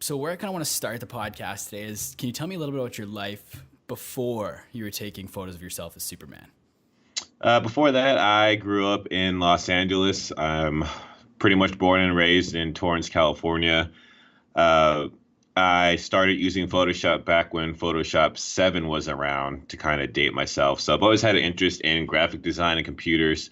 So where I kind of want to start the podcast today is, can you tell me a little bit about your life before you were taking photos of yourself as Superman? Before that, I grew up in Los Angeles. I'm pretty much born and raised in Torrance, California. Uh, I started using Photoshop back when Photoshop 7 was around to kind of date myself. So I've always had an interest in graphic design and computers.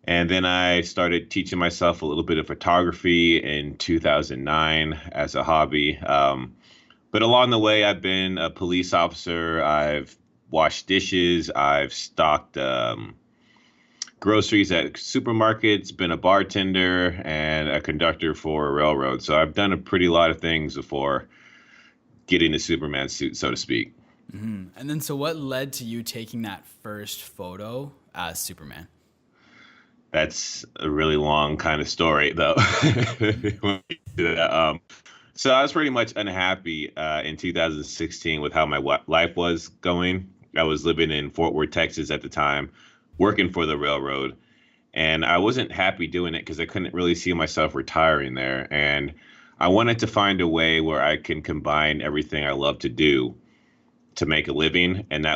And then I started teaching myself a little bit of photography in 2009 as a hobby. But along the way, I've been a police officer. I've washed dishes. I've stocked groceries at supermarkets, been a bartender, and a conductor for a railroad. So I've done a pretty lot of things before getting the Superman suit, so to speak. And then, so what led to you taking that first photo as Superman? That's a really long kind of story, though. So I was pretty much unhappy in 2016 with how my life was going. I was living in Fort Worth, Texas at the time, working for the railroad, and I wasn't happy doing it because I couldn't really see myself retiring there. And I wanted to find a way where I can combine everything I love to do to make a living, and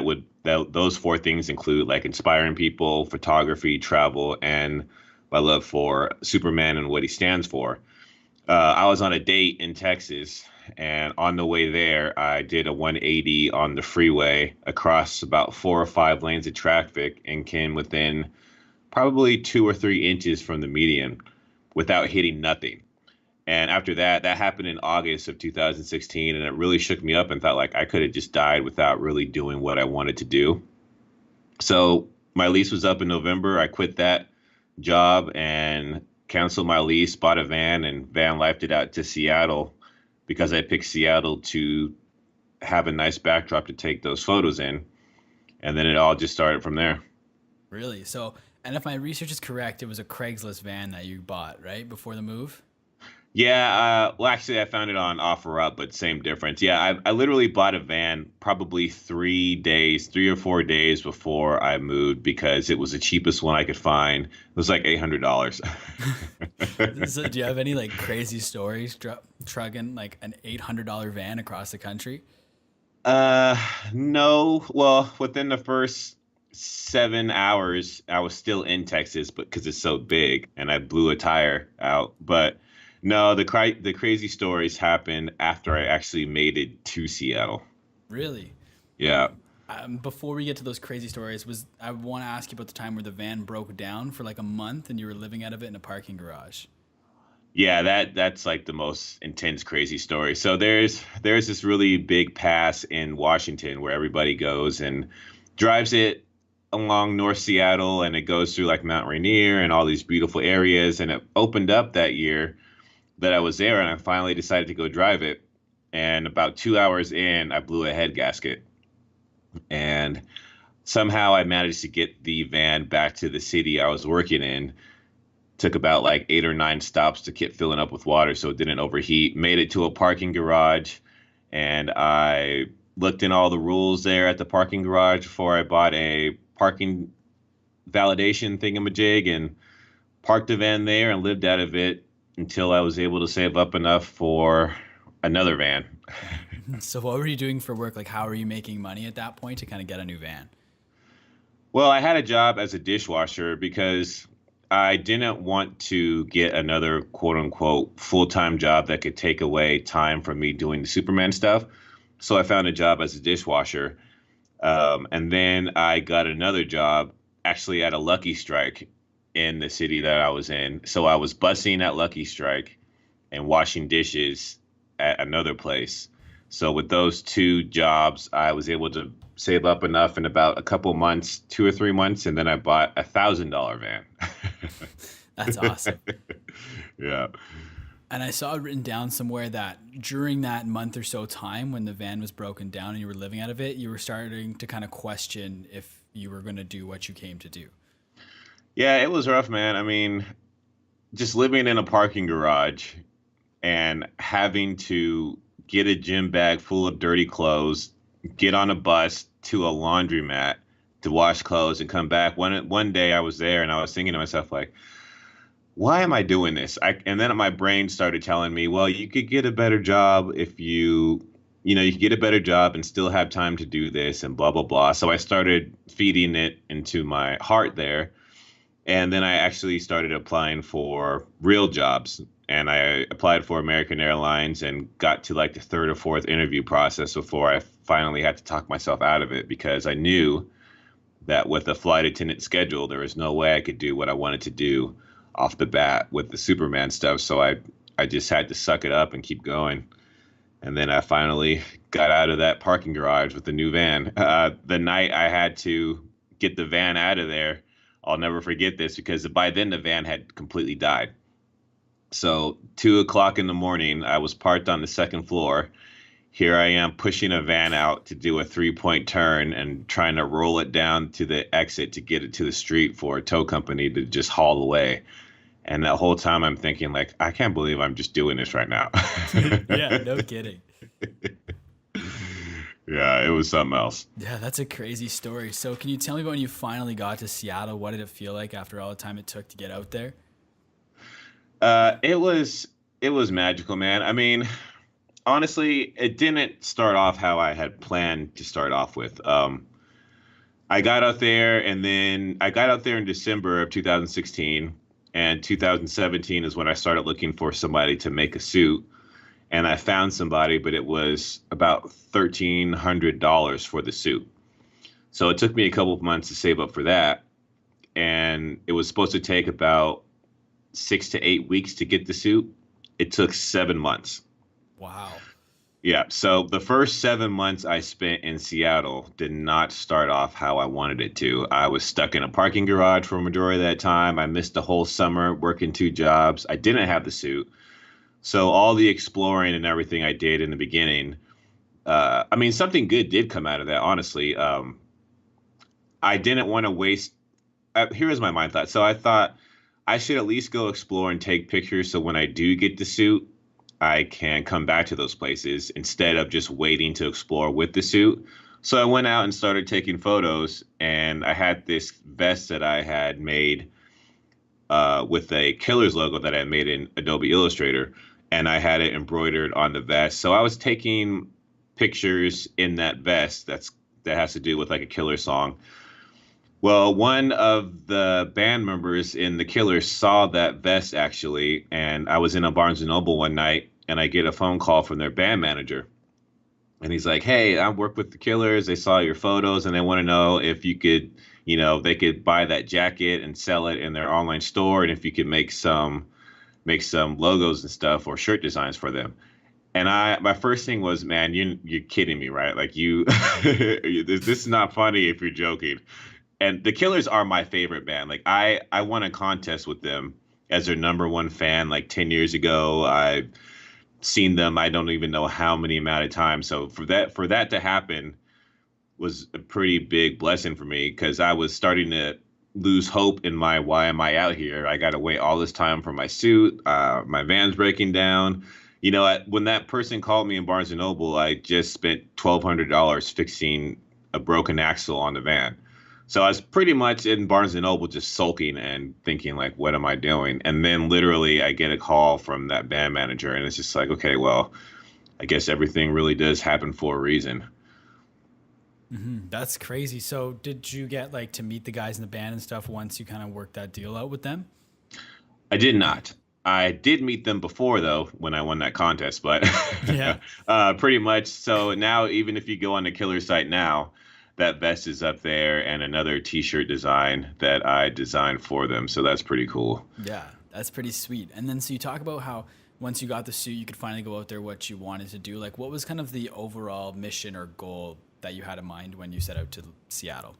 those four things include like inspiring people, photography, travel, and my love for Superman and what he stands for. I was on a date in Texas, and on the way there, I did a 180 on the freeway across about 4 or 5 lanes of traffic and came within probably 2 or 3 inches from the median without hitting nothing. And after that, that happened in August of 2016, and it really shook me up and thought like I could have just died without really doing what I wanted to do. So my lease was up in November. I quit that job and canceled my lease, bought a van, and van lifed it out to Seattle because I picked Seattle to have a nice backdrop to take those photos in. And then it all just started from there. Really? So, and if my research is correct, it was a Craigslist van that you bought, right? Before the move? Yeah, well, actually, I found it on OfferUp, but same difference. Yeah, I literally bought a van probably 3 days, 3 or 4 days before I moved because it was the cheapest one I could find. It was like $800. So do you have any like crazy stories trucking like an $800 van across the country? Uh, no. Well, within the first 7 hours, I was still in Texas, but because it's so big, and I blew a tire out. But no, the crazy stories happened after I actually made it to Seattle. Really? Yeah. Before we get to those crazy stories, was I want to ask you about the time where the van broke down for like a month and you were living out of it in a parking garage. Yeah, that's like the most intense, crazy story. So there's this really big pass in Washington where everybody goes and drives it along North Seattle, and it goes through like Mount Rainier and all these beautiful areas. And it opened up that year that I was there, and I finally decided to go drive it. And about 2 hours in, I blew a head gasket, and somehow I managed to get the van back to the city I was working in. Took about like 8 or 9 stops to keep filling up with water so it didn't overheat. Made it to a parking garage, and I looked in all the rules there at the parking garage before I bought a parking validation thingamajig and parked the van there and lived out of it until I was able to save up enough for another van. So what were you doing for work? Like how were you making money at that point to kind of get a new van? Well, I had a job as a dishwasher because I didn't want to get another quote unquote full time job that could take away time from me doing the Superman stuff. So I found a job as a dishwasher. And then I got another job actually at a Lucky Strike in the city that I was in. So I was busing at Lucky Strike and washing dishes at another place. So with those two jobs, I was able to save up enough in about a couple months, 2 or 3 months, and then I bought $1,000 van. That's awesome. Yeah. And I saw it written down somewhere that during that month or so time when the van was broken down and you were living out of it, you were starting to kind of question if you were going to do what you came to do. Yeah, it was rough, man. I mean, just living in a parking garage and having to get a gym bag full of dirty clothes, get on a bus to a laundromat to wash clothes and come back. One day I was there and I was thinking to myself like, why am I doing this? And then my brain started telling me, well, you could get a better job if you could get a better job and still have time to do this and blah, blah, blah. So I started feeding it into my heart there. And then I actually started applying for real jobs. And I applied for American Airlines and got to like the third or fourth interview process before I finally had to talk myself out of it because I knew that with a flight attendant schedule, there was no way I could do what I wanted to do off the bat with the Superman stuff. So I just had to suck it up and keep going. And then I finally got out of that parking garage with the new van. The night I had to get the van out of there, I'll never forget this because by then the van had completely died. So 2 o'clock in the morning, I was parked on the second floor. Here I am pushing a van out to do a 3-point turn and trying to roll it down to the exit to get it to the street for a tow company to just haul away. And that whole time I'm thinking like, I can't believe I'm just doing this right now. Yeah, no kidding. Yeah, it was something else. Yeah, that's a crazy story. So, can you tell me about when you finally got to Seattle? What did it feel like after all the time it took to get out there? It was magical, man. I mean, honestly, it didn't start off how I had planned to start off with. I got out there, and then I got out there in December of 2016, and 2017 is when I started looking for somebody to make a suit. And I found somebody, but it was about $1,300 for the suit. So it took me a couple of months to save up for that, and it was supposed to take about 6 to 8 weeks to get the suit. It took 7 months. Wow. Yeah. So the first 7 months I spent in Seattle did not start off how I wanted it to. I was stuck in a parking garage for a majority of that time. I missed the whole summer working 2 jobs. I didn't have the suit. So all the exploring and everything I did in the beginning, I mean, something good did come out of that, honestly. I didn't want to waste. Here is my mind thought. So I thought I should at least go explore and take pictures so when I do get the suit, I can come back to those places instead of just waiting to explore with the suit. So I went out and started taking photos, and I had this vest that I had made with a Killers logo that I had made in Adobe Illustrator, and I had it embroidered on the vest. So I was taking pictures in that vest that has to do with like a Killer song. Well, one of the band members in the Killers saw that vest actually, and I was in a Barnes and Noble one night, and I get a phone call from their band manager, and he's like, "Hey, I work with the Killers. They saw your photos, and they want to know if you could, they could buy that jacket and sell it in their online store, and if you could make some logos and stuff or shirt designs for them." And my first thing was, man, you're kidding me, right? Like this is not funny if you're joking. And the Killers are my favorite band. Like I won a contest with them as their number one fan like 10 years ago. I've seen them, I don't even know how many amount of times. So for that to happen was a pretty big blessing for me because I was starting to lose hope in my why am I out here? I got to wait all this time for my suit. My van's breaking down. When that person called me in Barnes and Noble, I just spent $1,200 fixing a broken axle on the van. So I was pretty much in Barnes and Noble just sulking and thinking like, what am I doing? And then literally I get a call from that band manager, and it's just like, okay, well, I guess everything really does happen for a reason. That's crazy. So, did you get like to meet the guys in the band and stuff once you kind of worked that deal out with them? I did not. I did meet them before though when I won that contest, but Yeah. pretty much. So now even if you go on the Killer site now, that vest is up there and another T-shirt design that I designed for them. So that's pretty cool. Yeah, that's pretty sweet. And then so you talk about how once you got the suit, you could finally go out there what you wanted to do. Like, what was kind of the overall mission or goal that you had in mind when you set out to Seattle?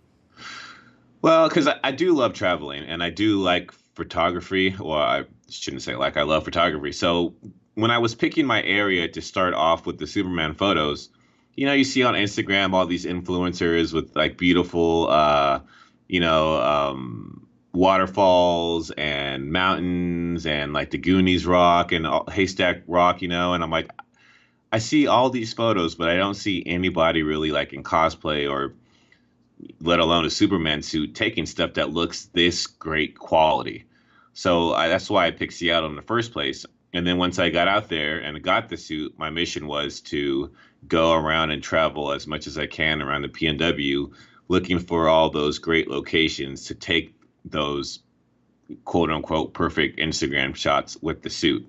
Well, because I do love traveling and I do like photography. Well, I shouldn't say like I love photography. So when I was picking my area to start off with the Superman photos, you see on Instagram all these influencers with like beautiful, you know, waterfalls and mountains and like the Goonies rock and Haystack rock, and I'm like, I see all these photos, but I don't see anybody really like in cosplay or let alone a Superman suit taking stuff that looks this great quality. So that's why I picked Seattle in the first place. And then once I got out there and got the suit, my mission was to go around and travel as much as I can around the PNW, looking for all those great locations to take those quote unquote perfect Instagram shots with the suit.